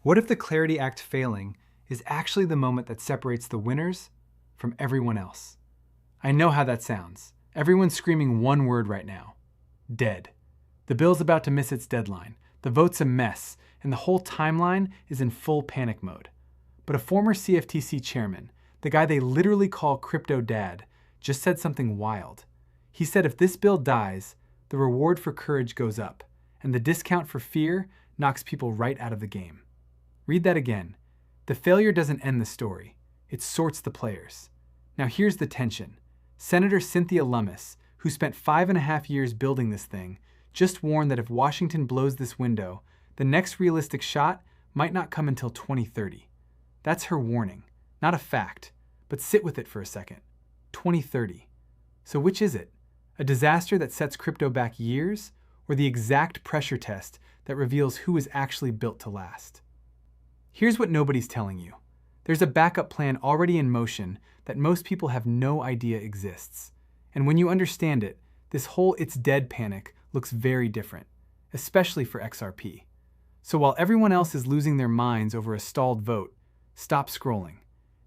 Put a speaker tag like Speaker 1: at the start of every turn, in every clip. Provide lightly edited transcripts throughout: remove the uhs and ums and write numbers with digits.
Speaker 1: What if the Clarity Act failing is actually the moment that separates the winners from everyone else? I know how that sounds. Everyone's screaming one word right now: dead. The bill's about to miss its deadline, the vote's a mess, and the whole timeline is in full panic mode. But a former CFTC chairman, the guy they literally call Crypto Dad, just said something wild. He said if this bill dies, the reward for courage goes up, and the discount for fear knocks people right out of the game. Read that again. The failure doesn't end the story. It sorts the players. Now here's the tension. Senator Cynthia Lummis, who spent 5.5 years building this thing, just warned that if Washington blows this window, the next realistic shot might not come until 2030. That's her warning, not a fact, but sit with it for a second. 2030. So which is it? A disaster that sets crypto back years, or the exact pressure test that reveals who is actually built to last? Here's what nobody's telling you. There's a backup plan already in motion that most people have no idea exists. And when you understand it, this whole "it's dead" panic looks very different, especially for XRP. So while everyone else is losing their minds over a stalled vote, stop scrolling.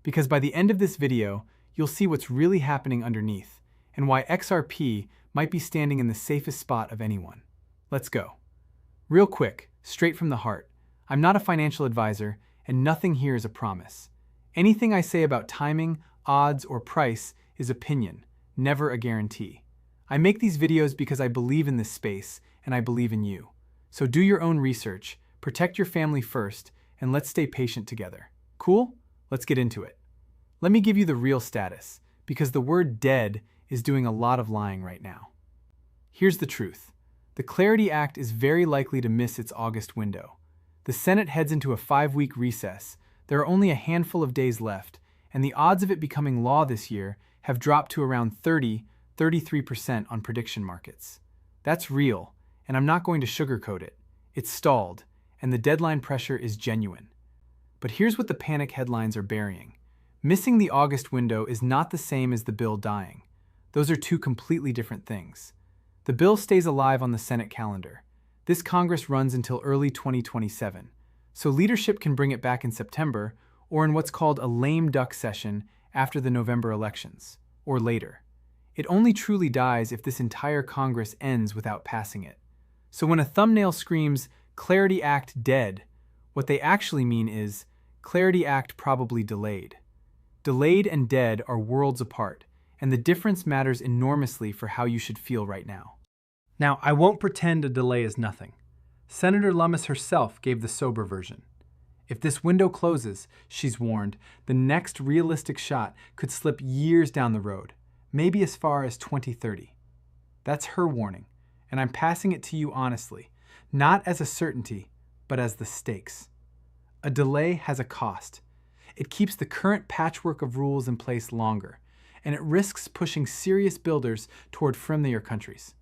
Speaker 1: Because by the end of this video, you'll see what's really happening underneath and why XRP might be standing in the safest spot of anyone. Let's go. Real quick, straight from the heart. I'm not a financial advisor, and nothing here is a promise. Anything I say about timing, odds, or price is opinion, never a guarantee. I make these videos because I believe in this space, and I believe in you. So do your own research, protect your family first, and let's stay patient together. Cool? Let's get into it. Let me give you the real status, because the word dead is doing a lot of lying right now. Here's the truth. The Clarity Act is very likely to miss its August window. The Senate heads into a 5-week recess. There are only a handful of days left, and the odds of it becoming law this year have dropped to around 33% on prediction markets. That's real, and I'm not going to sugarcoat it. It's stalled, and the deadline pressure is genuine. But here's what the panic headlines are burying. Missing the August window is not the same as the bill dying. Those are two completely different things. The bill stays alive on the Senate calendar. This Congress runs until early 2027, so leadership can bring it back in September or in what's called a lame duck session after the November elections, or later. It only truly dies if this entire Congress ends without passing it. So when a thumbnail screams, "Clarity Act dead," what they actually mean is, Clarity Act probably delayed. Delayed and dead are worlds apart, and the difference matters enormously for how you should feel right now. Now, I won't pretend a delay is nothing. Senator Lummis herself gave the sober version. If this window closes, she's warned, the next realistic shot could slip years down the road, maybe as far as 2030. That's her warning, and I'm passing it to you honestly, not as a certainty, but as the stakes. A delay has a cost. It keeps the current patchwork of rules in place longer, and it risks pushing serious builders toward friendlier countries.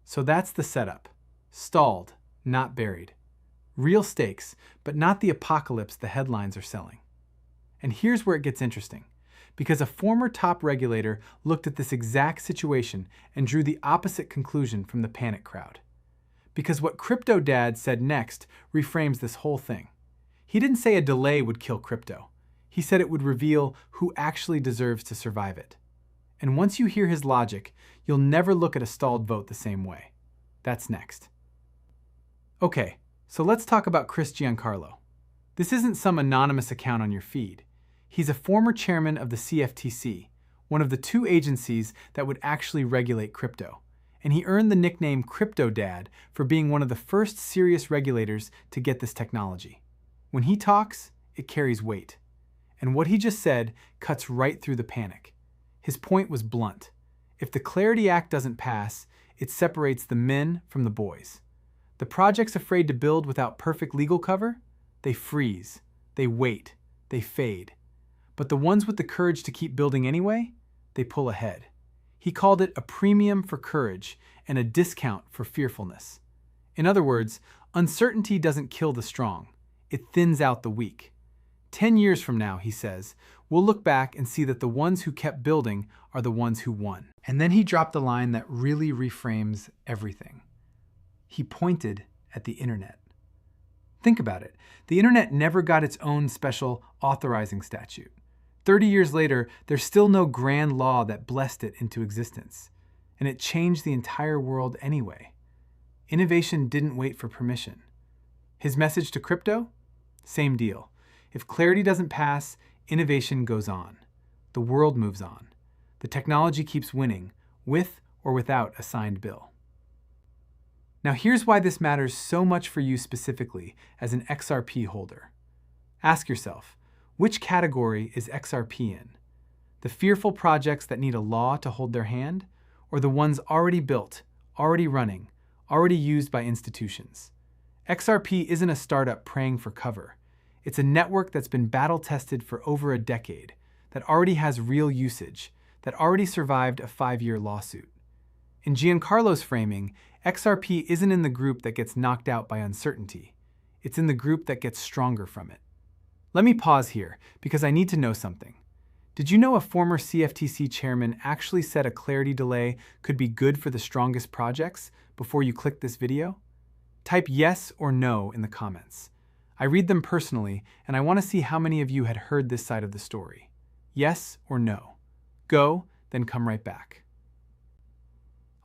Speaker 1: So that's the setup. Stalled, not buried. Real stakes, but not the apocalypse the headlines are selling. And here's where it gets interesting, because a former top regulator looked at this exact situation and drew the opposite conclusion from the panic crowd. Because what Crypto Dad said next reframes this whole thing. He didn't say a delay would kill crypto. He said it would reveal who actually deserves to survive it. And once you hear his logic, you'll never look at a stalled vote the same way. That's next. Okay, so let's talk about Chris Giancarlo. This isn't some anonymous account on your feed. He's a former chairman of the CFTC, one of the two agencies that would actually regulate crypto. And he earned the nickname Crypto Dad for being one of the first serious regulators to get this technology. When he talks, it carries weight. And what he just said cuts right through the panic. His point was blunt. If the Clarity Act doesn't pass, it separates the men from the boys. The projects afraid to build without perfect legal cover, they freeze, they wait, they fade. But the ones with the courage to keep building anyway, they pull ahead. He called it a premium for courage and a discount for fearfulness. In other words, uncertainty doesn't kill the strong, it thins out the weak. 10 years from now, he says, we'll look back and see that the ones who kept building are the ones who won. And then he dropped the line that really reframes everything. He pointed at the internet. Think about it. The internet never got its own special authorizing statute. 30 years later, there's still no grand law that blessed it into existence. And it changed the entire world anyway. Innovation didn't wait for permission. His message to crypto? Same deal. If clarity doesn't pass, innovation goes on. The world moves on. The technology keeps winning, with or without a signed bill. Now here's why this matters so much for you specifically as an XRP holder. Ask yourself, which category is XRP in? The fearful projects that need a law to hold their hand, or the ones already built, already running, already used by institutions? XRP isn't a startup praying for cover. It's a network that's been battle-tested for over a decade, that already has real usage, that already survived a 5-year lawsuit. In Giancarlo's framing, XRP isn't in the group that gets knocked out by uncertainty. It's in the group that gets stronger from it. Let me pause here, because I need to know something. Did you know a former CFTC chairman actually said a clarity delay could be good for the strongest projects before you click this video? Type yes or no in the comments. I read them personally, and I want to see how many of you had heard this side of the story. Yes or no? Go, then come right back.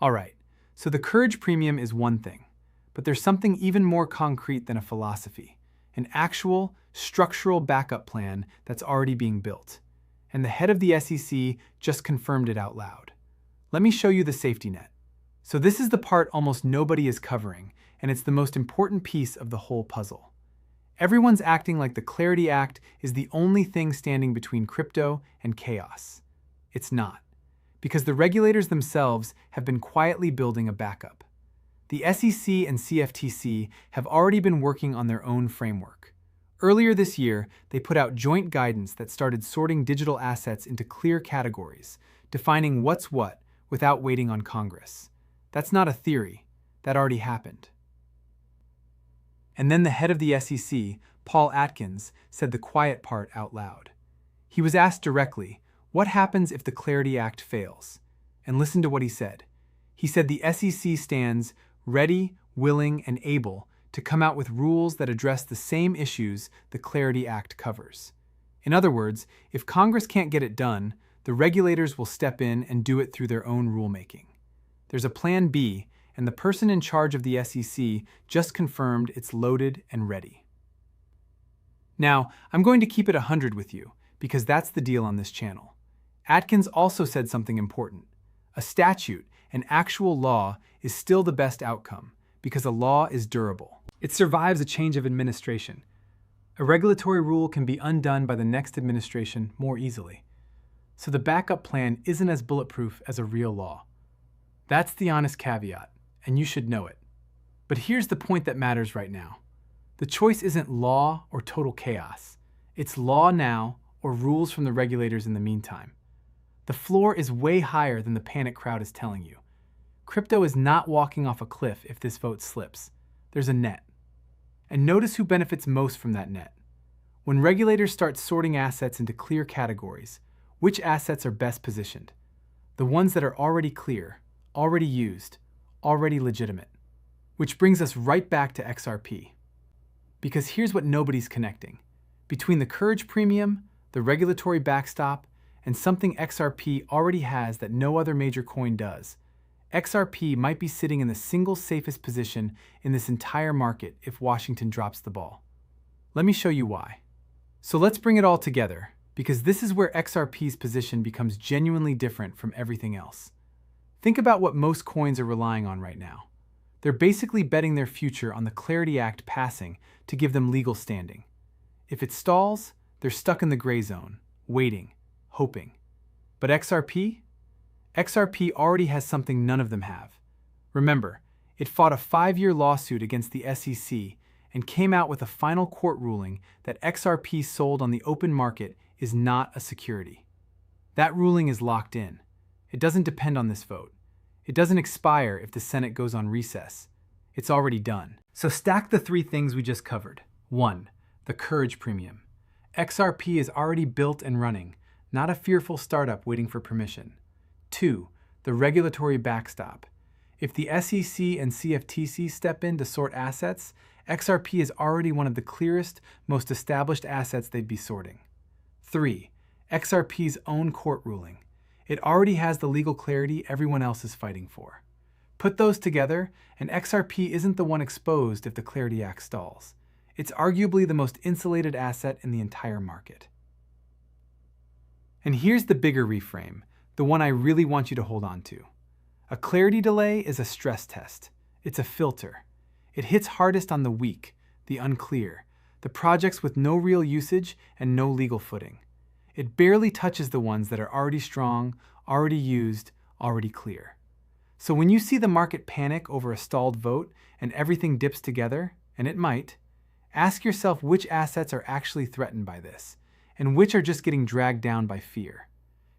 Speaker 1: All right, so the courage premium is one thing, but there's something even more concrete than a philosophy, an actual, structural backup plan that's already being built. And the head of the SEC just confirmed it out loud. Let me show you the safety net. So this is the part almost nobody is covering, and it's the most important piece of the whole puzzle. Everyone's acting like the Clarity Act is the only thing standing between crypto and chaos. It's not, because the regulators themselves have been quietly building a backup. The SEC and CFTC have already been working on their own framework. Earlier this year, they put out joint guidance that started sorting digital assets into clear categories, defining what's what without waiting on Congress. That's not a theory. That already happened. And then the head of the SEC, Paul Atkins, said the quiet part out loud. He was asked directly, what happens if the Clarity Act fails? And listen to what he said. He said the SEC stands ready, willing, and able to come out with rules that address the same issues the Clarity Act covers. In other words, if Congress can't get it done, the regulators will step in and do it through their own rulemaking. There's a plan B, and the person in charge of the SEC just confirmed it's loaded and ready. Now, I'm going to keep it 100 with you, because that's the deal on this channel. Atkins also said something important. A statute, an actual law, is still the best outcome, because a law is durable. It survives a change of administration. A regulatory rule can be undone by the next administration more easily. So the backup plan isn't as bulletproof as a real law. That's the honest caveat, and you should know it. But here's the point that matters right now. The choice isn't law or total chaos. It's law now or rules from the regulators in the meantime. The floor is way higher than the panic crowd is telling you. Crypto is not walking off a cliff if this vote slips. There's a net. And notice who benefits most from that net. When regulators start sorting assets into clear categories, which assets are best positioned? The ones that are already clear, already used, already legitimate. Which brings us right back to XRP. Because here's what nobody's connecting. Between the courage premium, the regulatory backstop, and something XRP already has that no other major coin does, XRP might be sitting in the single safest position in this entire market if Washington drops the ball. Let me show you why. So let's bring it all together, because this is where XRP's position becomes genuinely different from everything else. Think about what most coins are relying on right now. They're basically betting their future on the Clarity Act passing to give them legal standing. If it stalls, they're stuck in the gray zone, waiting, hoping. But XRP? XRP already has something none of them have. Remember, it fought a 5-year lawsuit against the SEC and came out with a final court ruling that XRP sold on the open market is not a security. That ruling is locked in. It doesn't depend on this vote. It doesn't expire if the Senate goes on recess. It's already done. So stack the 3 things we just covered. 1. The courage premium. XRP is already built and running, not a fearful startup waiting for permission. 2. The regulatory backstop. If the SEC and CFTC step in to sort assets, XRP is already one of the clearest, most established assets they'd be sorting. 3. XRP's own court ruling. It already has the legal clarity everyone else is fighting for. Put those together, and XRP isn't the one exposed if the Clarity Act stalls. It's arguably the most insulated asset in the entire market. And here's the bigger reframe, the one I really want you to hold on to. A clarity delay is a stress test. It's a filter. It hits hardest on the weak, the unclear, the projects with no real usage and no legal footing. It barely touches the ones that are already strong, already used, already clear. So when you see the market panic over a stalled vote and everything dips together, and it might, ask yourself which assets are actually threatened by this, and which are just getting dragged down by fear.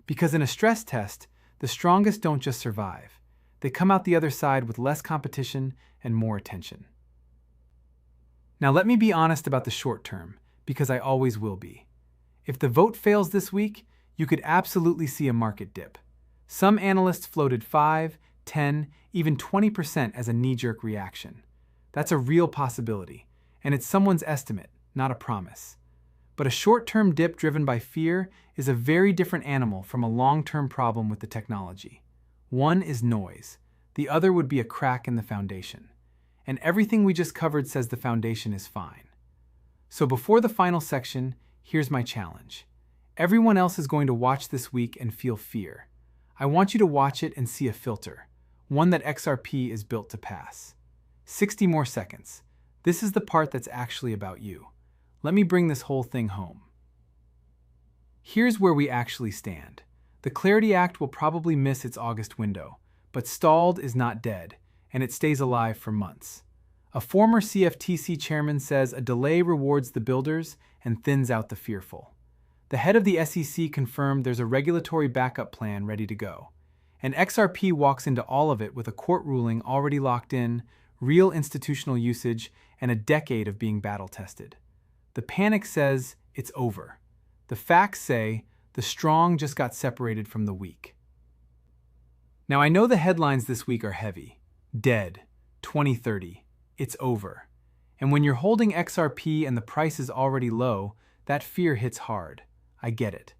Speaker 1: Because in a stress test, the strongest don't just survive. They come out the other side with less competition and more attention. Now let me be honest about the short term, because I always will be. If the vote fails this week, you could absolutely see a market dip. Some analysts floated 5, 10, even 20% as a knee-jerk reaction. That's a real possibility, and it's someone's estimate, not a promise. But a short-term dip driven by fear is a very different animal from a long-term problem with the technology. One is noise. The other would be a crack in the foundation. And everything we just covered says the foundation is fine. So before the final section, here's my challenge. Everyone else is going to watch this week and feel fear. I want you to watch it and see a filter, one that XRP is built to pass. 60 more seconds. This is the part that's actually about you. Let me bring this whole thing home. Here's where we actually stand. The Clarity Act will probably miss its August window, but stalled is not dead, and it stays alive for months. A former CFTC chairman says a delay rewards the builders and thins out the fearful. The head of the SEC confirmed there's a regulatory backup plan ready to go, and XRP walks into all of it with a court ruling already locked in, real institutional usage, and a decade of being battle-tested. The panic says it's over. The facts say the strong just got separated from the weak. Now I know the headlines this week are heavy. Dead, 2030, it's over. And when you're holding XRP and the price is already low, that fear hits hard. I get it.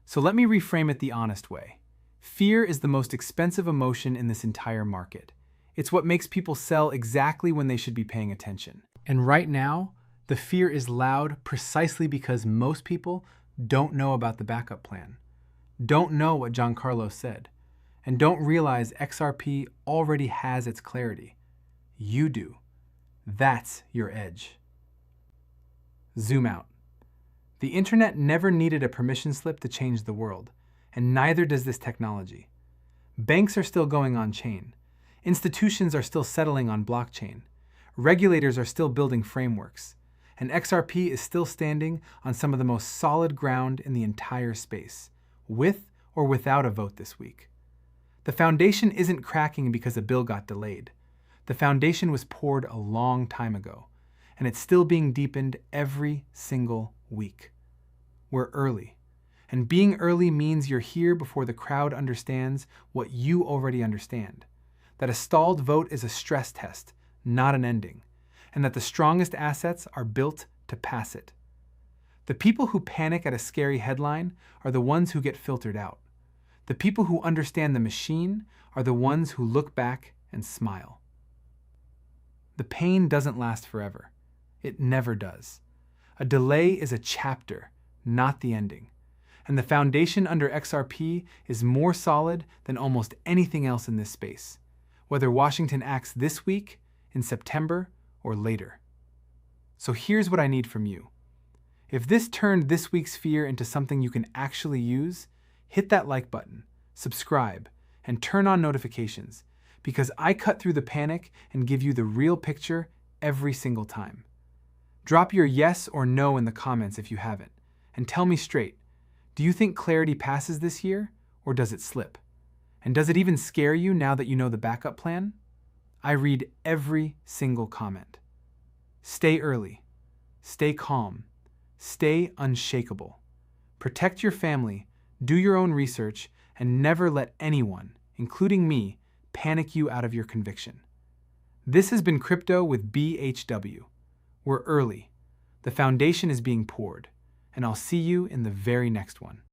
Speaker 1: So let me reframe it the honest way. Fear is the most expensive emotion in this entire market. It's what makes people sell exactly when they should be paying attention. And right now, the fear is loud precisely because most people don't know about the backup plan, don't know what Giancarlo said, and don't realize XRP already has its clarity. You do. That's your edge. Zoom out. The internet never needed a permission slip to change the world, and neither does this technology. Banks are still going on-chain. Institutions are still settling on blockchain. Regulators are still building frameworks. And XRP is still standing on some of the most solid ground in the entire space, with or without a vote this week. The foundation isn't cracking because a bill got delayed. The foundation was poured a long time ago, and it's still being deepened every single week. We're early, and being early means you're here before the crowd understands what you already understand, that a stalled vote is a stress test, not an ending, and that the strongest assets are built to pass it. The people who panic at a scary headline are the ones who get filtered out. The people who understand the machine are the ones who look back and smile. The pain doesn't last forever. It never does. A delay is a chapter, not the ending. And the foundation under XRP is more solid than almost anything else in this space, whether Washington acts this week, in September, or later. So here's what I need from you. If this turned this week's fear into something you can actually use, hit that like button, subscribe, and turn on notifications, because I cut through the panic and give you the real picture every single time. Drop your yes or no in the comments if you haven't, and tell me straight, do you think Clarity passes this year, or does it slip? And does it even scare you now that you know the backup plan? I read every single comment. Stay early, stay calm, stay unshakable. Protect your family, do your own research, and never let anyone, including me, panic you out of your conviction. This has been Crypto with BHW. We're early. The foundation is being poured, and I'll see you in the very next one.